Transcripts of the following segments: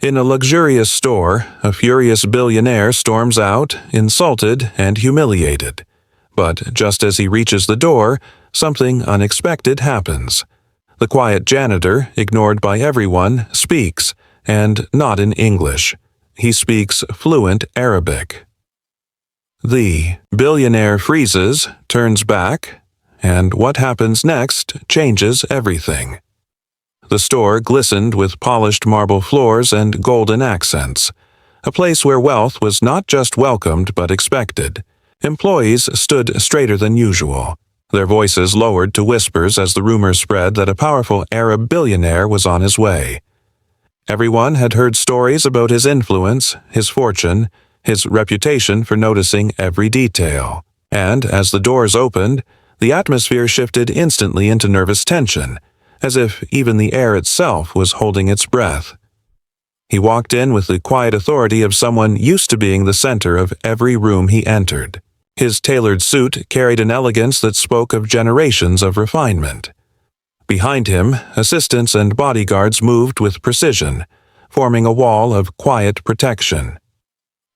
In a luxurious store, a furious billionaire storms out, insulted and humiliated. But just as he reaches the door, something unexpected happens. The quiet janitor, ignored by everyone, speaks, and not in English. He speaks fluent Arabic. The billionaire freezes, turns back, and what happens next changes everything. The store glistened with polished marble floors and golden accents, a place where wealth was not just welcomed but expected. Employees stood straighter than usual, their voices lowered to whispers as the rumor spread that a powerful Arab billionaire was on his way. Everyone had heard stories about his influence, his fortune, his reputation for noticing every detail. And as the doors opened, the atmosphere shifted instantly into nervous tension, as if even the air itself was holding its breath. He walked in with the quiet authority of someone used to being the center of every room he entered. His tailored suit carried an elegance that spoke of generations of refinement. Behind him, assistants and bodyguards moved with precision, forming a wall of quiet protection.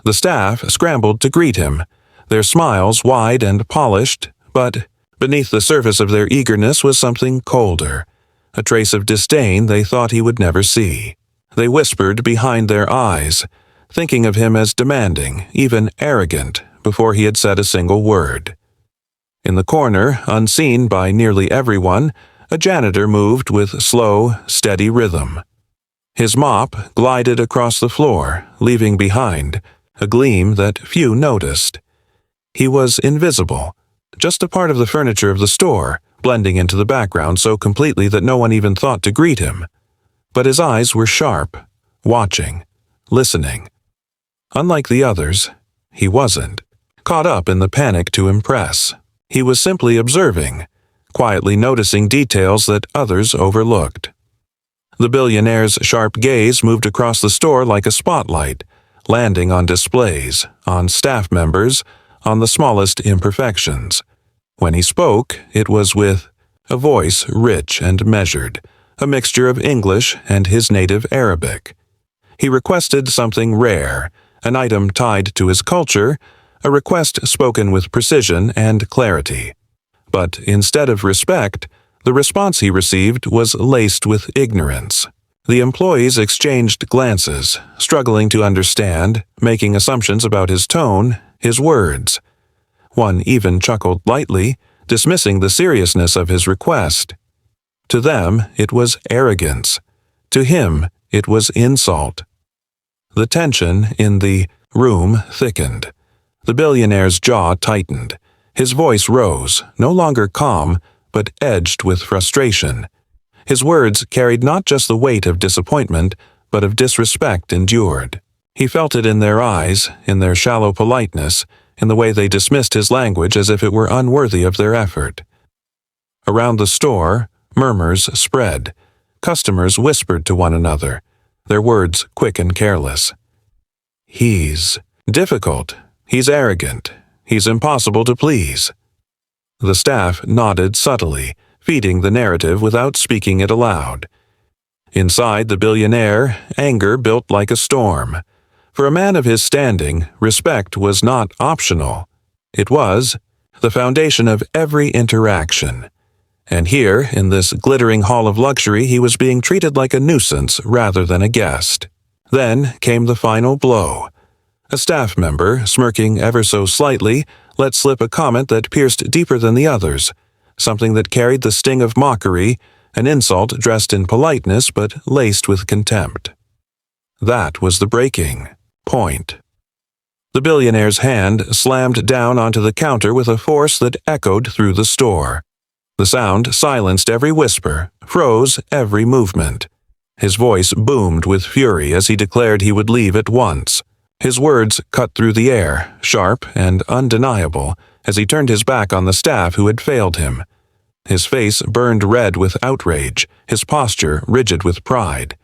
The staff scrambled to greet him, their smiles wide and polished, but beneath the surface of their eagerness was something colder, a trace of disdain they thought he would never see. They whispered behind their eyes, thinking of him as demanding, even arrogant, before he had said a single word. In the corner, unseen by nearly everyone, a janitor moved with slow, steady rhythm. His mop glided across the floor, leaving behind a gleam that few noticed. He was invisible, just a part of the furniture of the store, blending into the background so completely that no one even thought to greet him. But his eyes were sharp, watching, listening. Unlike the others, he wasn't caught up in the panic to impress. He was simply observing, quietly noticing details that others overlooked. The billionaire's sharp gaze moved across the store like a spotlight, landing on displays, on staff members, on the smallest imperfections. When he spoke, it was with a voice rich and measured, a mixture of English and his native Arabic. He requested something rare, an item tied to his culture, a request spoken with precision and clarity. But instead of respect, the response he received was laced with ignorance. The employees exchanged glances, struggling to understand, making assumptions about his tone, his words. One even chuckled lightly, dismissing the seriousness of his request. To them, it was arrogance. To him, it was insult. The tension in the room thickened. The billionaire's jaw tightened. His voice rose, no longer calm, but edged with frustration. His words carried not just the weight of disappointment, but of disrespect endured. He felt it in their eyes, in their shallow politeness, in the way they dismissed his language as if it were unworthy of their effort. Around the store, murmurs spread. Customers whispered to one another, their words quick and careless. He's difficult. He's arrogant. He's impossible to please. The staff nodded subtly, feeding the narrative without speaking it aloud. Inside the billionaire, anger built like a storm. For a man of his standing, respect was not optional. It was the foundation of every interaction. And here, in this glittering hall of luxury, he was being treated like a nuisance rather than a guest. Then came the final blow. A staff member, smirking ever so slightly, let slip a comment that pierced deeper than the others, something that carried the sting of mockery, an insult dressed in politeness but laced with contempt. That was the breaking point. The billionaire's hand slammed down onto the counter with a force that echoed through the store. The sound silenced every whisper, froze every movement. His voice boomed with fury as he declared he would leave at once. His words cut through the air, sharp and undeniable, as he turned his back on the staff who had failed him. His face burned red with outrage, his posture rigid with pride.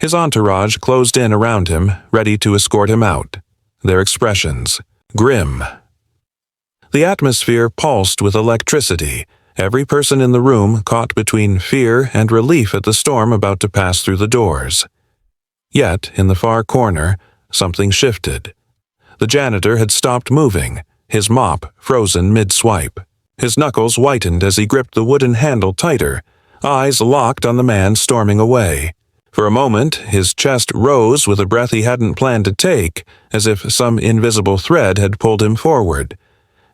His entourage closed in around him, ready to escort him out, their expressions grim. The atmosphere pulsed with electricity, every person in the room caught between fear and relief at the storm about to pass through the doors. Yet, in the far corner, something shifted. The janitor had stopped moving, his mop frozen mid-swipe. His knuckles whitened as he gripped the wooden handle tighter, eyes locked on the man storming away. For a moment, his chest rose with a breath he hadn't planned to take, as if some invisible thread had pulled him forward.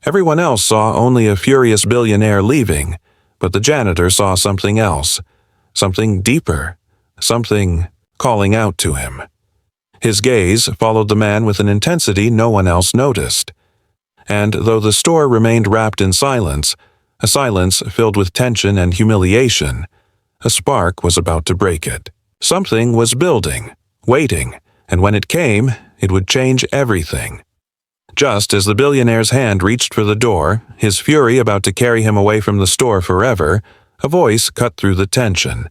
Everyone else saw only a furious billionaire leaving, but the janitor saw something else, something deeper, something calling out to him. His gaze followed the man with an intensity no one else noticed. And though the store remained wrapped in silence, a silence filled with tension and humiliation, a spark was about to break it. Something was building, waiting, and when it came, it would change everything. Just as the billionaire's hand reached for the door, his fury about to carry him away from the store forever, a voice cut through the tension.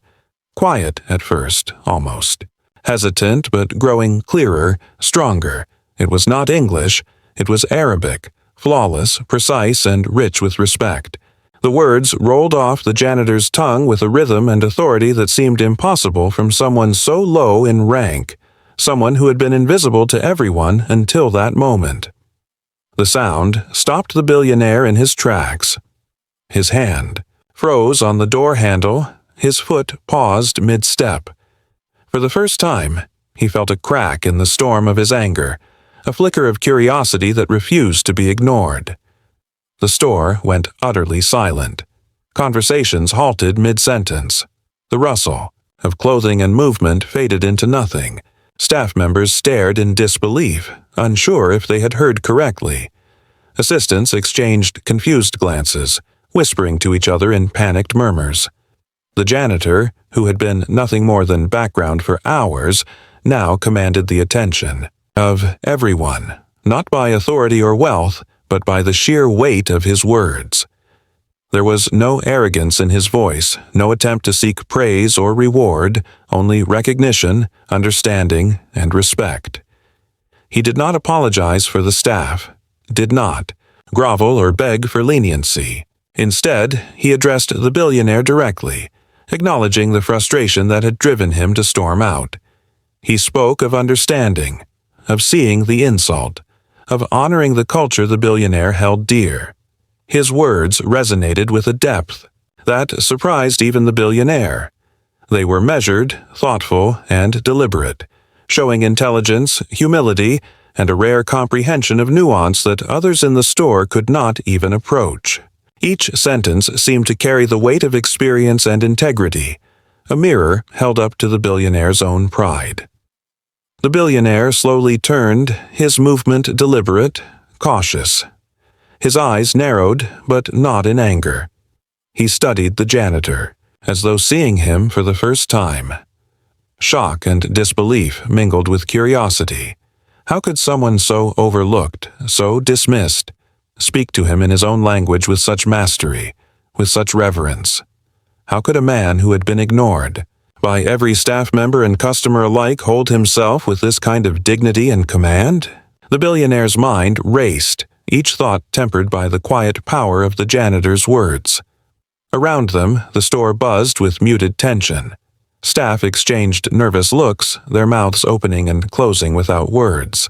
Quiet at first, almost. Hesitant but growing clearer, stronger. It was not English, it was Arabic, flawless, precise, and rich with respect. The words rolled off the janitor's tongue with a rhythm and authority that seemed impossible from someone so low in rank, someone who had been invisible to everyone until that moment. The sound stopped the billionaire in his tracks. His hand froze on the door handle, his foot paused mid-step. For the first time, he felt a crack in the storm of his anger, a flicker of curiosity that refused to be ignored. The store went utterly silent. Conversations halted mid-sentence. The rustle of clothing and movement faded into nothing. Staff members stared in disbelief, unsure if they had heard correctly. Assistants exchanged confused glances, whispering to each other in panicked murmurs. The janitor, who had been nothing more than background for hours, now commanded the attention of everyone, not by authority or wealth, but by the sheer weight of his words. There was no arrogance in his voice, no attempt to seek praise or reward, only recognition, understanding, and respect. He did not apologize for the staff, did not grovel or beg for leniency. Instead, he addressed the billionaire directly, acknowledging the frustration that had driven him to storm out. He spoke of understanding, of seeing the insult, of honoring the culture the billionaire held dear. His words resonated with a depth that surprised even the billionaire. They were measured, thoughtful, and deliberate, showing intelligence, humility, and a rare comprehension of nuance that others in the store could not even approach. Each sentence seemed to carry the weight of experience and integrity, a mirror held up to the billionaire's own pride. The billionaire slowly turned, his movement deliberate, cautious. His eyes narrowed, but not in anger. He studied the janitor, as though seeing him for the first time. Shock and disbelief mingled with curiosity. How could someone so overlooked, so dismissed, speak to him in his own language with such mastery, with such reverence? How could a man who had been ignored by every staff member and customer alike hold himself with this kind of dignity and command? The billionaire's mind raced, each thought tempered by the quiet power of the janitor's words. Around them, the store buzzed with muted tension. Staff exchanged nervous looks, their mouths opening and closing without words.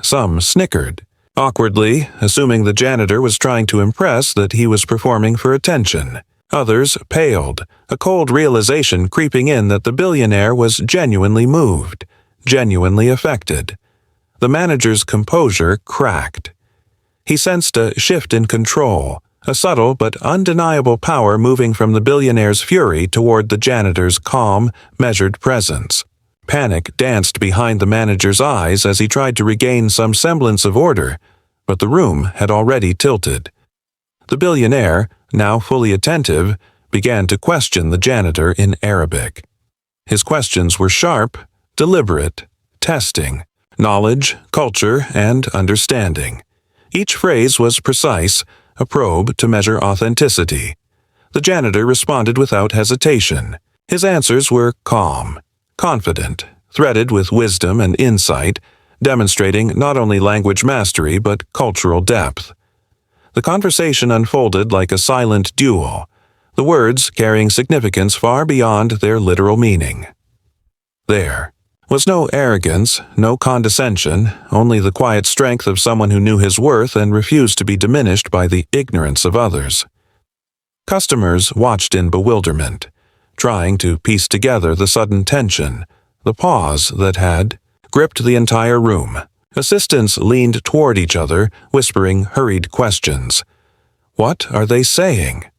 Some snickered, awkwardly, assuming the janitor was trying to impress that he was performing for attention. Others paled, a cold realization creeping in that the billionaire was genuinely moved, genuinely affected. The manager's composure cracked. He sensed a shift in control, a subtle but undeniable power moving from the billionaire's fury toward the janitor's calm, measured presence. Panic danced behind the manager's eyes as he tried to regain some semblance of order, but the room had already tilted. The billionaire, now fully attentive, began to question the janitor in Arabic. His questions were sharp, deliberate, testing knowledge, culture, and understanding. Each phrase was precise, a probe to measure authenticity. The janitor responded without hesitation. His answers were calm, confident, threaded with wisdom and insight, demonstrating not only language mastery but cultural depth. The conversation unfolded like a silent duel, the words carrying significance far beyond their literal meaning. There, was no arrogance, no condescension, only the quiet strength of someone who knew his worth and refused to be diminished by the ignorance of others. Customers watched in bewilderment, trying to piece together the sudden tension, the pause that had gripped the entire room. Assistants leaned toward each other, whispering hurried questions. What are they saying?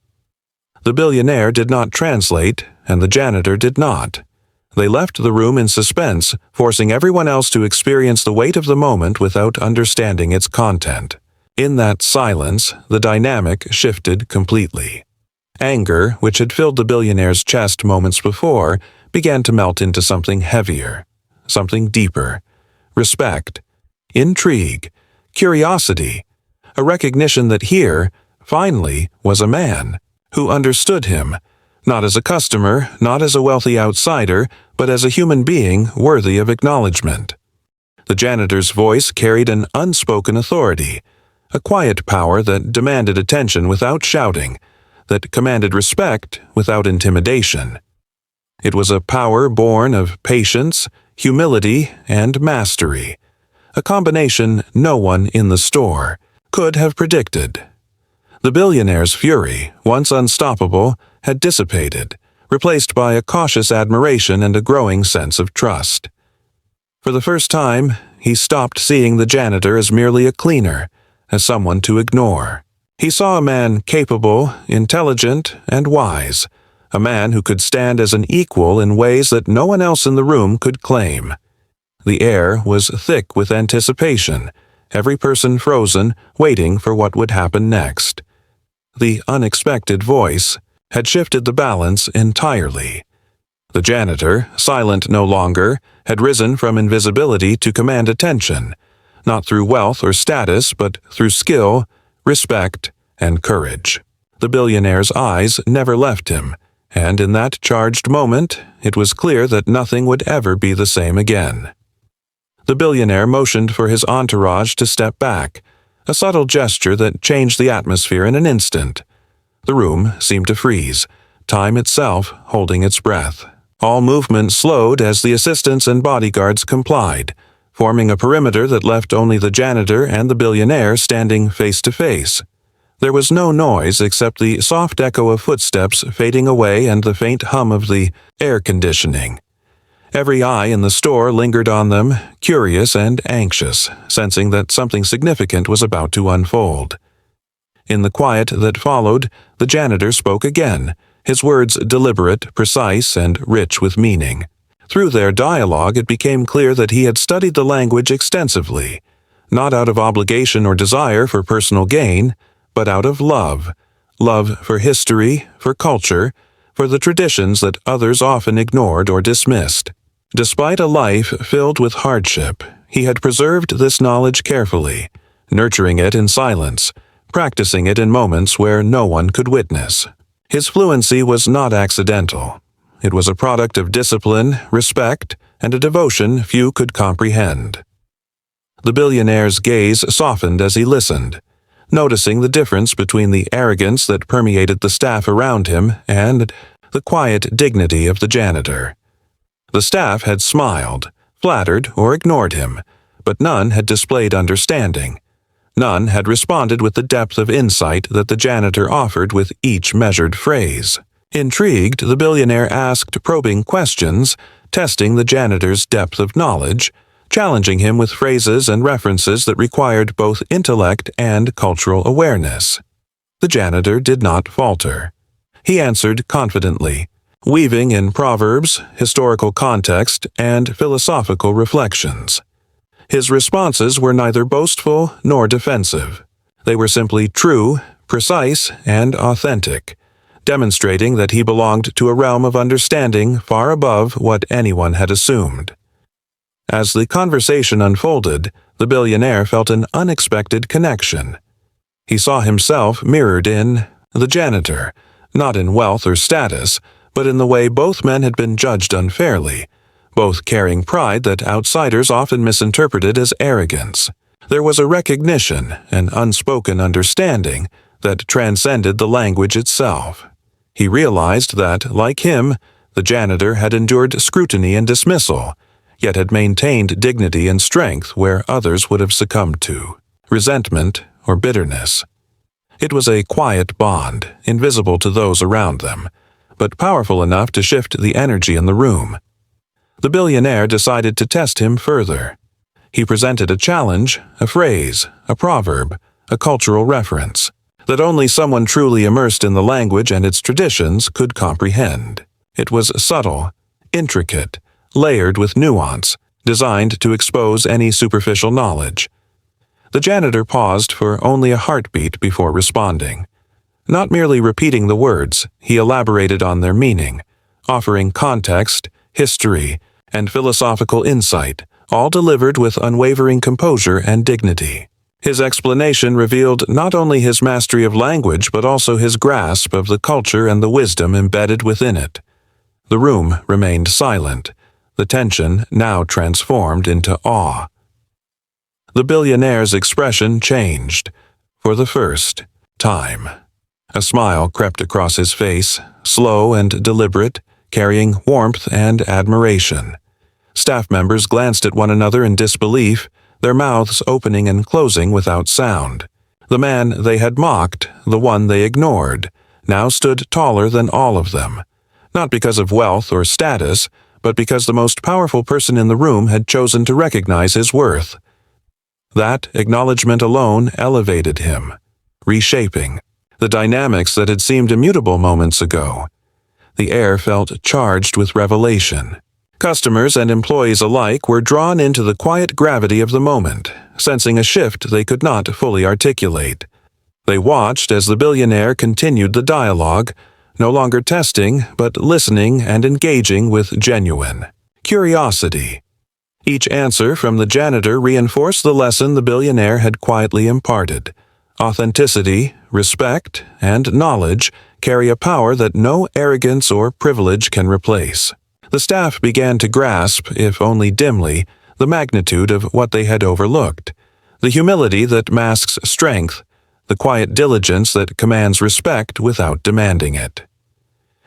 The billionaire did not translate, and the janitor did not. They left the room in suspense, forcing everyone else to experience the weight of the moment without understanding its content. In that silence, the dynamic shifted completely. Anger, which had filled the billionaire's chest moments before, began to melt into something heavier, something deeper. Respect, intrigue, curiosity, a recognition that here, finally, was a man who understood him, not as a customer, not as a wealthy outsider, but as a human being worthy of acknowledgement. The janitor's voice carried an unspoken authority, a quiet power that demanded attention without shouting, that commanded respect without intimidation. It was a power born of patience, humility, and mastery, a combination no one in the store could have predicted. The billionaire's fury, once unstoppable, had dissipated, replaced by a cautious admiration and a growing sense of trust. For the first time, he stopped seeing the janitor as merely a cleaner, as someone to ignore. He saw a man capable, intelligent, and wise, a man who could stand as an equal in ways that no one else in the room could claim. The air was thick with anticipation, every person frozen, waiting for what would happen next. The unexpected voice had shifted the balance entirely. The janitor, silent no longer, had risen from invisibility to command attention, not through wealth or status, but through skill, respect, and courage. The billionaire's eyes never left him, and in that charged moment, it was clear that nothing would ever be the same again. The billionaire motioned for his entourage to step back, a subtle gesture that changed the atmosphere in an instant. The room seemed to freeze, time itself holding its breath. All movement slowed as the assistants and bodyguards complied, forming a perimeter that left only the janitor and the billionaire standing face to face. There was no noise except the soft echo of footsteps fading away and the faint hum of the air conditioning. Every eye in the store lingered on them, curious and anxious, sensing that something significant was about to unfold. In the quiet that followed, the janitor spoke again, his words deliberate, precise, and rich with meaning. Through their dialogue, it became clear that he had studied the language extensively, not out of obligation or desire for personal gain, but out of love for history, for culture, for the traditions that others often ignored or dismissed. Despite a life filled with hardship, he had preserved this knowledge carefully, nurturing it in silence, practicing it in moments where no one could witness. His fluency was not accidental. It was a product of discipline, respect, and a devotion few could comprehend. The billionaire's gaze softened as he listened, noticing the difference between the arrogance that permeated the staff around him and the quiet dignity of the janitor. The staff had smiled, flattered, or ignored him, but none had displayed understanding. None had responded with the depth of insight that the janitor offered with each measured phrase. Intrigued, the billionaire asked probing questions, testing the janitor's depth of knowledge, challenging him with phrases and references that required both intellect and cultural awareness. The janitor did not falter. He answered confidently, weaving in proverbs, historical context, and philosophical reflections. His responses were neither boastful nor defensive. They were simply true, precise, and authentic, demonstrating that he belonged to a realm of understanding far above what anyone had assumed. As the conversation unfolded, the billionaire felt an unexpected connection. He saw himself mirrored in the janitor, not in wealth or status, but in the way both men had been judged unfairly, both carrying pride that outsiders often misinterpreted as arrogance. There was a recognition, an unspoken understanding, that transcended the language itself. He realized that, like him, the janitor had endured scrutiny and dismissal, yet had maintained dignity and strength where others would have succumbed to resentment or bitterness. It was a quiet bond, invisible to those around them, but powerful enough to shift the energy in the room. The billionaire decided to test him further. He presented a challenge, a phrase, a proverb, a cultural reference that only someone truly immersed in the language and its traditions could comprehend. It was subtle, intricate, layered with nuance, designed to expose any superficial knowledge. The janitor paused for only a heartbeat before responding. Not merely repeating the words, he elaborated on their meaning, offering context, history, and philosophical insight, all delivered with unwavering composure and dignity. His explanation revealed not only his mastery of language but also his grasp of the culture and the wisdom embedded within it. The room remained silent, the tension now transformed into awe. The billionaire's expression changed, for the first time. A smile crept across his face, slow and deliberate, carrying warmth and admiration. Staff members glanced at one another in disbelief, their mouths opening and closing without sound. The man they had mocked, the one they ignored, now stood taller than all of them, not because of wealth or status, but because the most powerful person in the room had chosen to recognize his worth. That acknowledgement alone elevated him, reshaping the dynamics that had seemed immutable moments ago. The air felt charged with revelation. Customers and employees alike were drawn into the quiet gravity of the moment, sensing a shift they could not fully articulate. They watched as the billionaire continued the dialogue, no longer testing, but listening and engaging with genuine curiosity. Each answer from the janitor reinforced the lesson the billionaire had quietly imparted. Authenticity, respect, and knowledge carry a power that no arrogance or privilege can replace. The staff began to grasp, if only dimly, the magnitude of what they had overlooked. The humility that masks strength, the quiet diligence that commands respect without demanding it.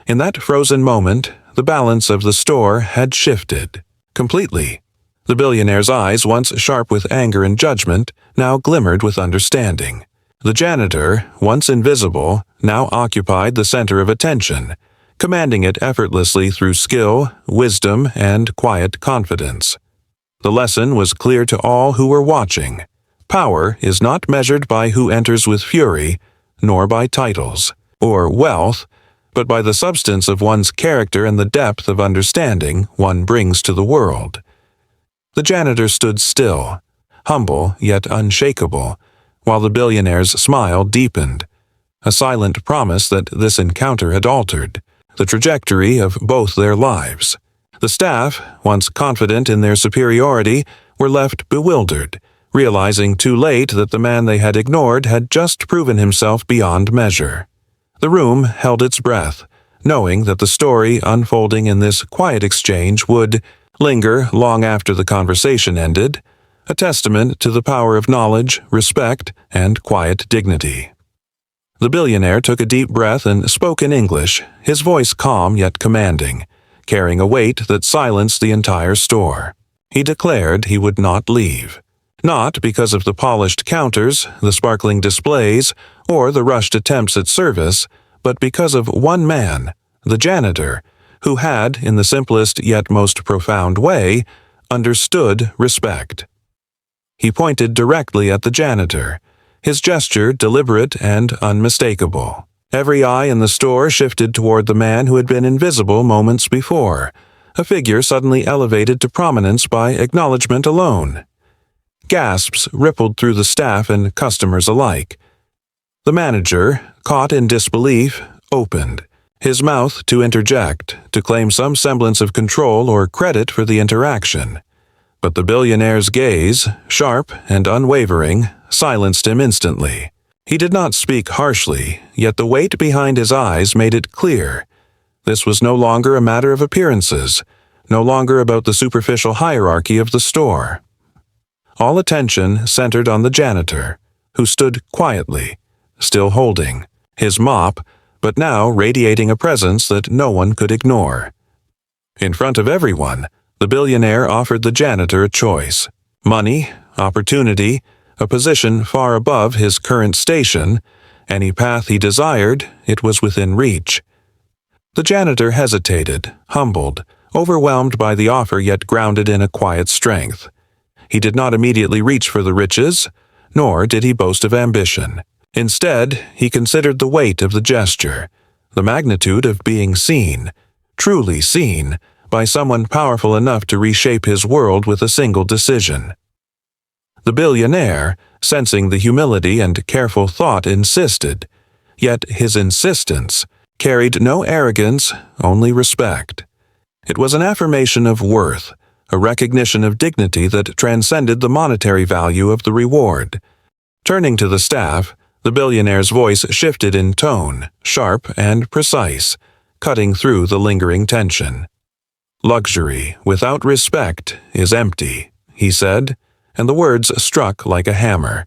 In that frozen moment, the balance of the store had shifted completely. The billionaire's eyes, once sharp with anger and judgment, now glimmered with understanding. The janitor, once invisible, now occupied the center of attention, commanding it effortlessly through skill, wisdom, and quiet confidence. The lesson was clear to all who were watching. Power is not measured by who enters with fury, nor by titles or wealth, but by the substance of one's character and the depth of understanding one brings to the world. The janitor stood still, humble yet unshakable, while the billionaire's smile deepened, a silent promise that this encounter had altered the trajectory of both their lives. The staff, once confident in their superiority, were left bewildered, realizing too late that the man they had ignored had just proven himself beyond measure. The room held its breath, knowing that the story unfolding in this quiet exchange would linger long after the conversation ended, a testament to the power of knowledge, respect, and quiet dignity. The billionaire took a deep breath and spoke in English, his voice calm yet commanding, carrying a weight that silenced the entire store. He declared he would not leave. Not because of the polished counters, the sparkling displays, or the rushed attempts at service, but because of one man, the janitor, who had, in the simplest yet most profound way, understood respect. He pointed directly at the janitor, his gesture deliberate and unmistakable. Every eye in the store shifted toward the man who had been invisible moments before, a figure suddenly elevated to prominence by acknowledgement alone. Gasps rippled through the staff and customers alike. The manager, caught in disbelief, opened, his mouth to interject, to claim some semblance of control or credit for the interaction. But the billionaire's gaze, sharp and unwavering, silenced him instantly. He did not speak harshly, yet the weight behind his eyes made it clear. This was no longer a matter of appearances, no longer about the superficial hierarchy of the store. All attention centered on the janitor, who stood quietly, still holding his mop, but now radiating a presence that no one could ignore. In front of everyone, The billionaire offered the janitor a choice: money, opportunity, a position far above his current station. Any path he desired, it was within reach. The janitor hesitated, humbled, overwhelmed by the offer yet grounded in a quiet strength. He did not immediately reach for the riches, nor did he boast of ambition. Instead, he considered the weight of the gesture, the magnitude of being seen, truly seen, by someone powerful enough to reshape his world with a single decision. The billionaire, sensing the humility and careful thought, insisted, yet his insistence carried no arrogance, only respect. It was an affirmation of worth, a recognition of dignity that transcended the monetary value of the reward. Turning to the staff, the billionaire's voice shifted in tone, sharp and precise, cutting through the lingering tension. "Luxury without respect is empty," he said, and the words struck like a hammer.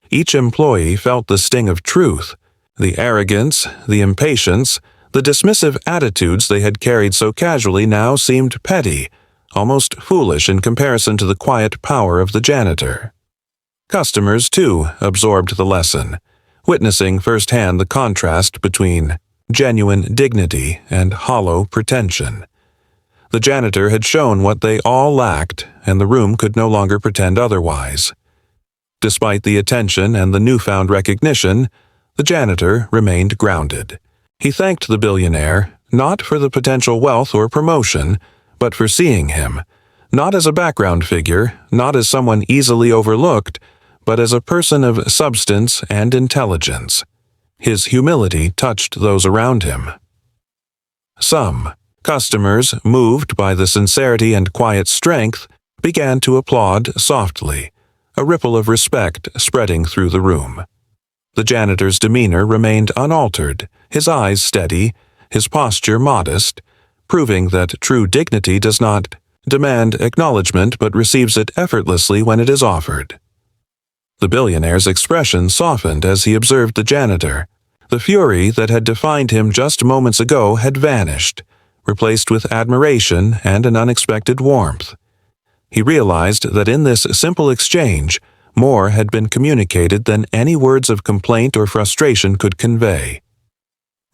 Each employee felt the sting of truth. The arrogance, the impatience, the dismissive attitudes they had carried so casually now seemed petty, almost foolish in comparison to the quiet power of the janitor. Customers, too, absorbed the lesson, witnessing firsthand the contrast between genuine dignity and hollow pretension. The janitor had shown what they all lacked, and the room could no longer pretend otherwise. Despite the attention and the newfound recognition, the janitor remained grounded. He thanked the billionaire, not for the potential wealth or promotion, but for seeing him, not as a background figure, not as someone easily overlooked, but as a person of substance and intelligence. His humility touched those around him. Some customers, moved by the sincerity and quiet strength, began to applaud softly, a ripple of respect spreading through the room. The janitor's demeanor remained unaltered, his eyes steady, his posture modest, proving that true dignity does not demand acknowledgement but receives it effortlessly when it is offered. The billionaire's expression softened as he observed the janitor. The fury that had defined him just moments ago had vanished, replaced with admiration and an unexpected warmth. He realized that in this simple exchange, more had been communicated than any words of complaint or frustration could convey.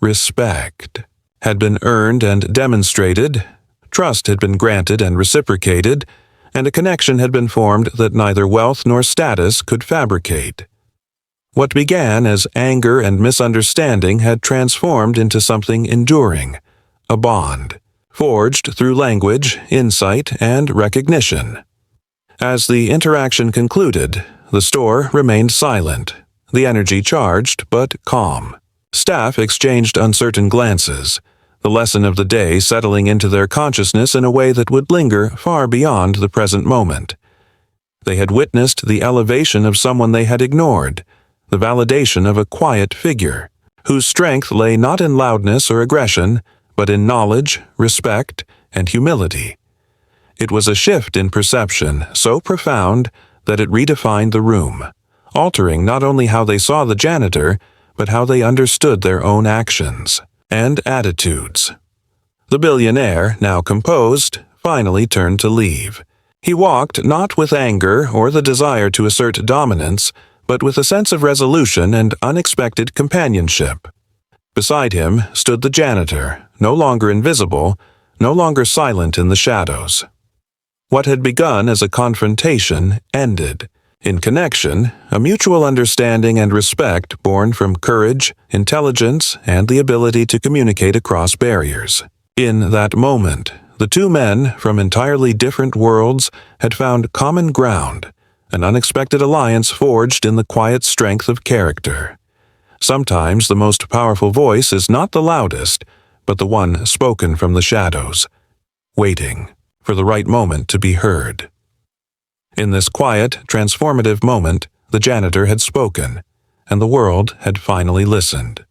Respect had been earned and demonstrated, trust had been granted and reciprocated, and a connection had been formed that neither wealth nor status could fabricate. What began as anger and misunderstanding had transformed into something enduring, a bond, forged through language, insight, and recognition. As the interaction concluded, the store remained silent, the energy charged but calm. Staff exchanged uncertain glances, the lesson of the day settling into their consciousness in a way that would linger far beyond the present moment. They had witnessed the elevation of someone they had ignored, the validation of a quiet figure, whose strength lay not in loudness or aggression, but in knowledge, respect, and humility. It was a shift in perception so profound that it redefined the room, altering not only how they saw the janitor, but how they understood their own actions and attitudes. The billionaire, now composed, finally turned to leave. He walked not with anger or the desire to assert dominance, but with a sense of resolution and unexpected companionship. Beside him stood the janitor, no longer invisible, no longer silent in the shadows. What had begun as a confrontation ended. In connection, a mutual understanding and respect born from courage, intelligence, and the ability to communicate across barriers. In that moment, the two men from entirely different worlds had found common ground, an unexpected alliance forged in the quiet strength of character. Sometimes the most powerful voice is not the loudest, but the one spoken from the shadows, waiting for the right moment to be heard. In this quiet, transformative moment, the janitor had spoken, and the world had finally listened.